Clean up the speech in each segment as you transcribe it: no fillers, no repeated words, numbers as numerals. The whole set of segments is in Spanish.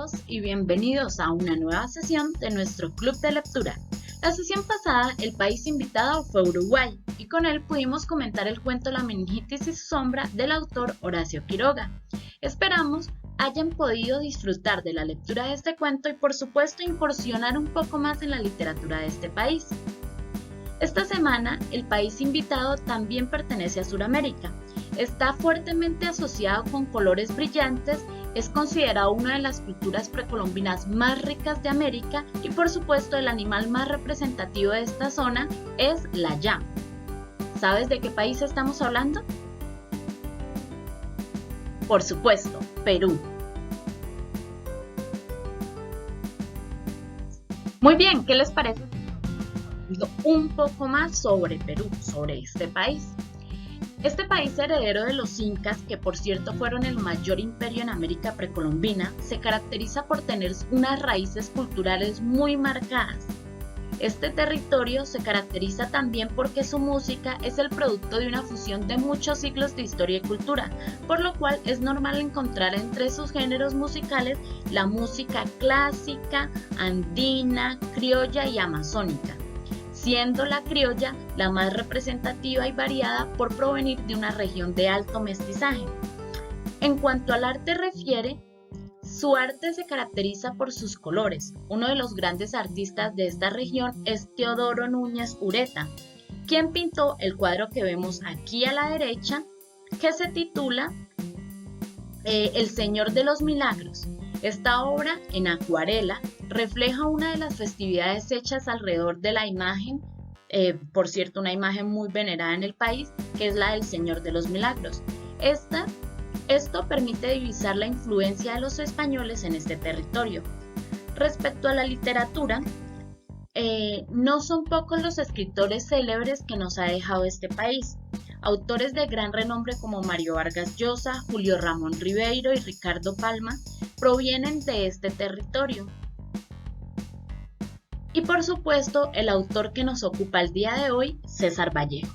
todos y bienvenidos a una nueva sesión de nuestro club de lectura. La sesión pasada, el país invitado fue Uruguay y con él pudimos comentar el cuento La meningitis y su sombra del autor Horacio Quiroga. Esperamos hayan podido disfrutar de la lectura de este cuento y por supuesto incursionar un poco más en la literatura de este país. Esta semana, el país invitado también pertenece a Sudamérica. Está fuertemente asociado con colores brillantes, es considerado una de las culturas precolombinas más ricas de América y por supuesto el animal más representativo de esta zona es la llama. ¿Sabes de qué país estamos hablando? Por supuesto, Perú. Muy bien, ¿qué les parece? Un poco más sobre Perú, sobre este país. Este país heredero de los incas, que por cierto fueron el mayor imperio en América precolombina, se caracteriza por tener unas raíces culturales muy marcadas. Este territorio se caracteriza también porque su música es el producto de una fusión de muchos siglos de historia y cultura, por lo cual es normal encontrar entre sus géneros musicales la música clásica, andina, criolla y amazónica, siendo la criolla la más representativa y variada por provenir de una región de alto mestizaje. En cuanto al arte refiere, su arte se caracteriza por sus colores. Uno de los grandes artistas de esta región es Teodoro Núñez Ureta, quien pintó el cuadro que vemos aquí a la derecha, que se titula El Señor de los Milagros. Esta obra, en acuarela, refleja una de las festividades hechas alrededor de la imagen, por cierto, una imagen muy venerada en el país, que es la del Señor de los Milagros. Esto permite divisar la influencia de los españoles en este territorio. Respecto a la literatura, no son pocos los escritores célebres que nos ha dejado este país. Autores de gran renombre como Mario Vargas Llosa, Julio Ramón Ribeiro y Ricardo Palma provienen de este territorio. Y por supuesto, el autor que nos ocupa el día de hoy, César Vallejo.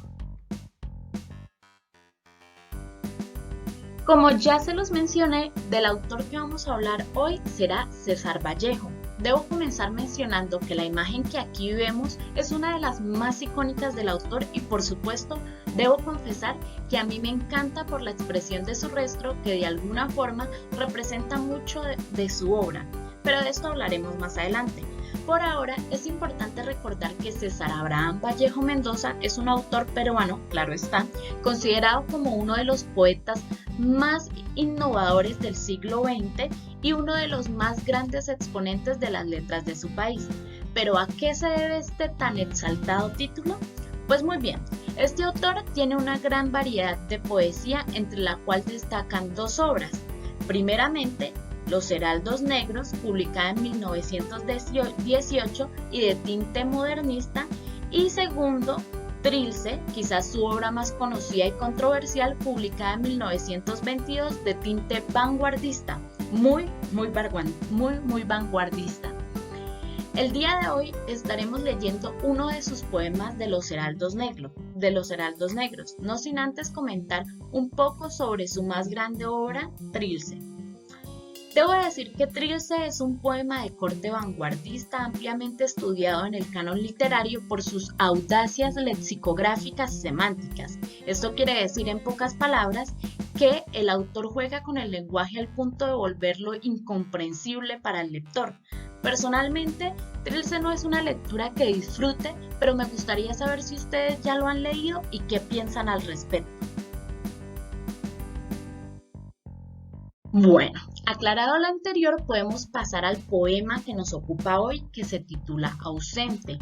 Como ya se los mencioné, del autor que vamos a hablar hoy será César Vallejo. Debo comenzar mencionando que la imagen que aquí vemos es una de las más icónicas del autor y por supuesto debo confesar que a mí me encanta por la expresión de su rostro que de alguna forma representa mucho de su obra, pero de esto hablaremos más adelante. Por ahora es importante recordar que César Abraham Vallejo Mendoza es un autor peruano, claro está, considerado como uno de los poetas más innovadores del siglo XX y uno de los más grandes exponentes de las letras de su país. ¿Pero a qué se debe este tan exaltado título? Pues muy bien, este autor tiene una gran variedad de poesía, entre la cual destacan dos obras. Primeramente, Los Heraldos Negros, publicada en 1918 y de tinte modernista, y segundo, Trilce, quizás su obra más conocida y controversial, publicada en 1922 de tinte vanguardista, muy vanguardista. El día de hoy estaremos leyendo uno de sus poemas de Los Heraldos Negros, no sin antes comentar un poco sobre su más grande obra, Trilce. Debo decir que Trilce es un poema de corte vanguardista ampliamente estudiado en el canon literario por sus audacias lexicográficas y semánticas. Esto quiere decir, en pocas palabras, que el autor juega con el lenguaje al punto de volverlo incomprensible para el lector. Personalmente, Trilce no es una lectura que disfrute, pero me gustaría saber si ustedes ya lo han leído y qué piensan al respecto. Bueno, aclarado lo anterior, podemos pasar al poema que nos ocupa hoy, que se titula Ausente.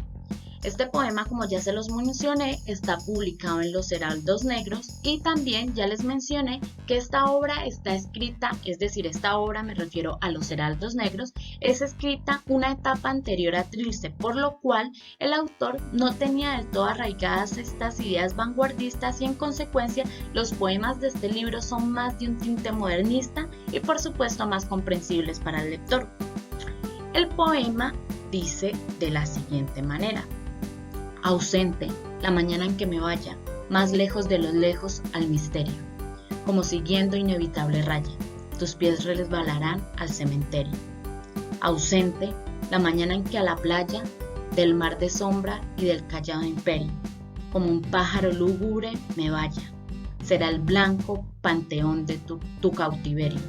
Este poema, como ya se los mencioné, está publicado en Los Heraldos Negros y también ya les mencioné que esta obra está escrita, es decir, esta obra, me refiero a Los Heraldos Negros, es escrita una etapa anterior a Trilce, por lo cual el autor no tenía del todo arraigadas estas ideas vanguardistas y en consecuencia los poemas de este libro son más de un tinte modernista y por supuesto más comprensibles para el lector. El poema dice de la siguiente manera: Ausente, la mañana en que me vaya, más lejos de los lejos al misterio, como siguiendo inevitable raya, tus pies resbalarán al cementerio. Ausente, la mañana en que a la playa, del mar de sombra y del callado imperio, como un pájaro lúgubre me vaya, será el blanco panteón de tu cautiverio.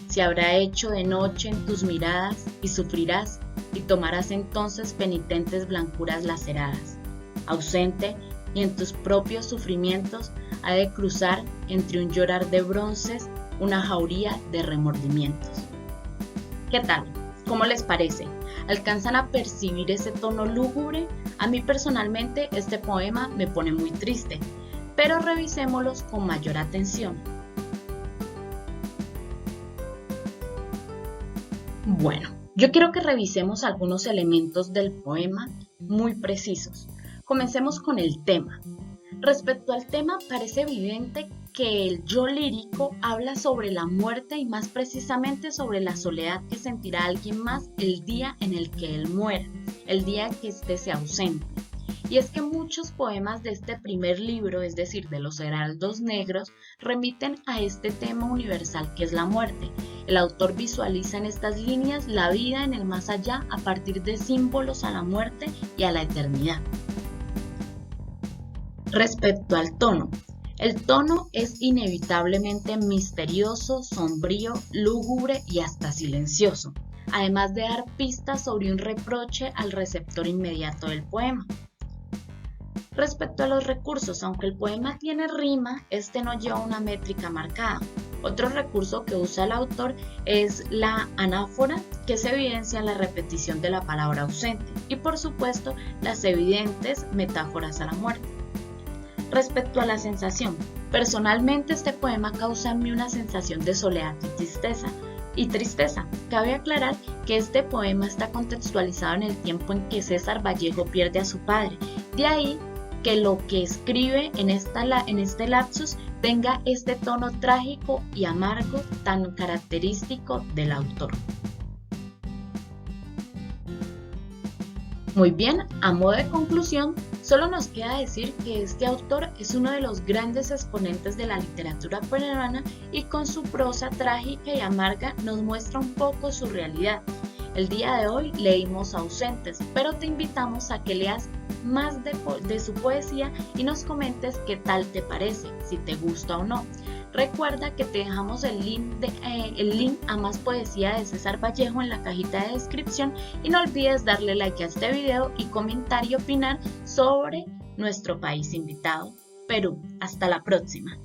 Se habrá hecho de noche en tus miradas y sufrirás y tomarás entonces penitentes blancuras laceradas. Ausente y en tus propios sufrimientos ha de cruzar entre un llorar de bronces una jauría de remordimientos. ¿Qué tal? ¿Cómo les parece? ¿Alcanzan a percibir ese tono lúgubre? A mí personalmente este poema me pone muy triste, pero revisémoslos con mayor atención. Bueno, yo quiero que revisemos algunos elementos del poema muy precisos. Comencemos con el tema. Respecto al tema, parece evidente que el yo lírico habla sobre la muerte y más precisamente sobre la soledad que sentirá alguien más el día en el que él muera, el día que éste se ausente. Y es que muchos poemas de este primer libro, es decir, de los Heraldos Negros, remiten a este tema universal que es la muerte. El autor visualiza en estas líneas la vida en el más allá a partir de símbolos a la muerte y a la eternidad. Respecto al tono, el tono es inevitablemente misterioso, sombrío, lúgubre y hasta silencioso, además de dar pistas sobre un reproche al receptor inmediato del poema. Respecto a los recursos, aunque el poema tiene rima, este no lleva una métrica marcada. Otro recurso que usa el autor es la anáfora, que se evidencia en la repetición de la palabra ausente, y por supuesto las evidentes metáforas a la muerte. Respecto a la sensación, personalmente este poema causa en mí una sensación de soledad y tristeza. Cabe aclarar que este poema está contextualizado en el tiempo en que César Vallejo pierde a su padre, de ahí que lo que escribe en este lapsus tenga este tono trágico y amargo tan característico del autor. Muy bien, a modo de conclusión, solo nos queda decir que este autor es uno de los grandes exponentes de la literatura peruana y con su prosa trágica y amarga nos muestra un poco su realidad. El día de hoy leímos Ausentes, pero te invitamos a que leas más de su poesía y nos comentes qué tal te parece, si te gusta o no. Recuerda que te dejamos el link a más poesía de César Vallejo en la cajita de descripción y no olvides darle like a este video y comentar y opinar sobre nuestro país invitado, Perú. Hasta la próxima.